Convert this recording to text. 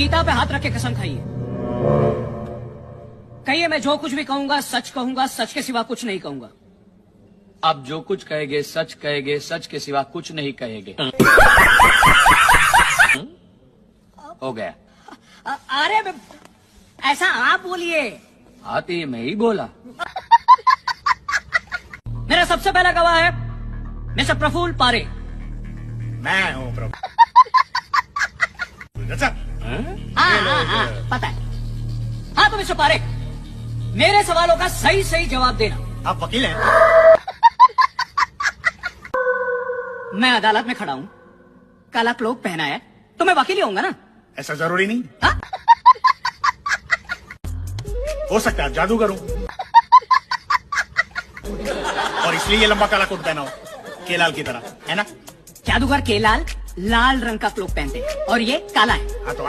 गीता पे हाथ रख के कसम खाइए। कहिए, मैं जो कुछ भी कहूंगा सच कहूंगा, सच के सिवा कुछ नहीं कहूंगा। आप जो कुछ कहेंगे, सच के सिवा कुछ नहीं कहेंगे। हो गया। अरे ऐसा आप बोलिए। आती मैं ही बोला। मेरा सबसे पहला गवाह है मिस्टर प्रफुल्ल पारे। मैं हूँ प्रभु। अच्छा, हाँ, पता है। हाँ तो मिस्टर पारे, मेरे सवालों का सही सही जवाब देना। आप वकील हैं? मैं अदालत में खड़ा हूँ, काला क्लोक पहना है, तो मैं वकील ही होऊंगा ना? ऐसा जरूरी नहीं। हाँ? हो सकता है जादूगर हूं, और इसलिए ये लंबा काला कोट पहना हो, केलाल की तरह, है ना? जादूगर केलाल लाल रंग का क्लोक पहनते हैं और ये काला है। हाँ तो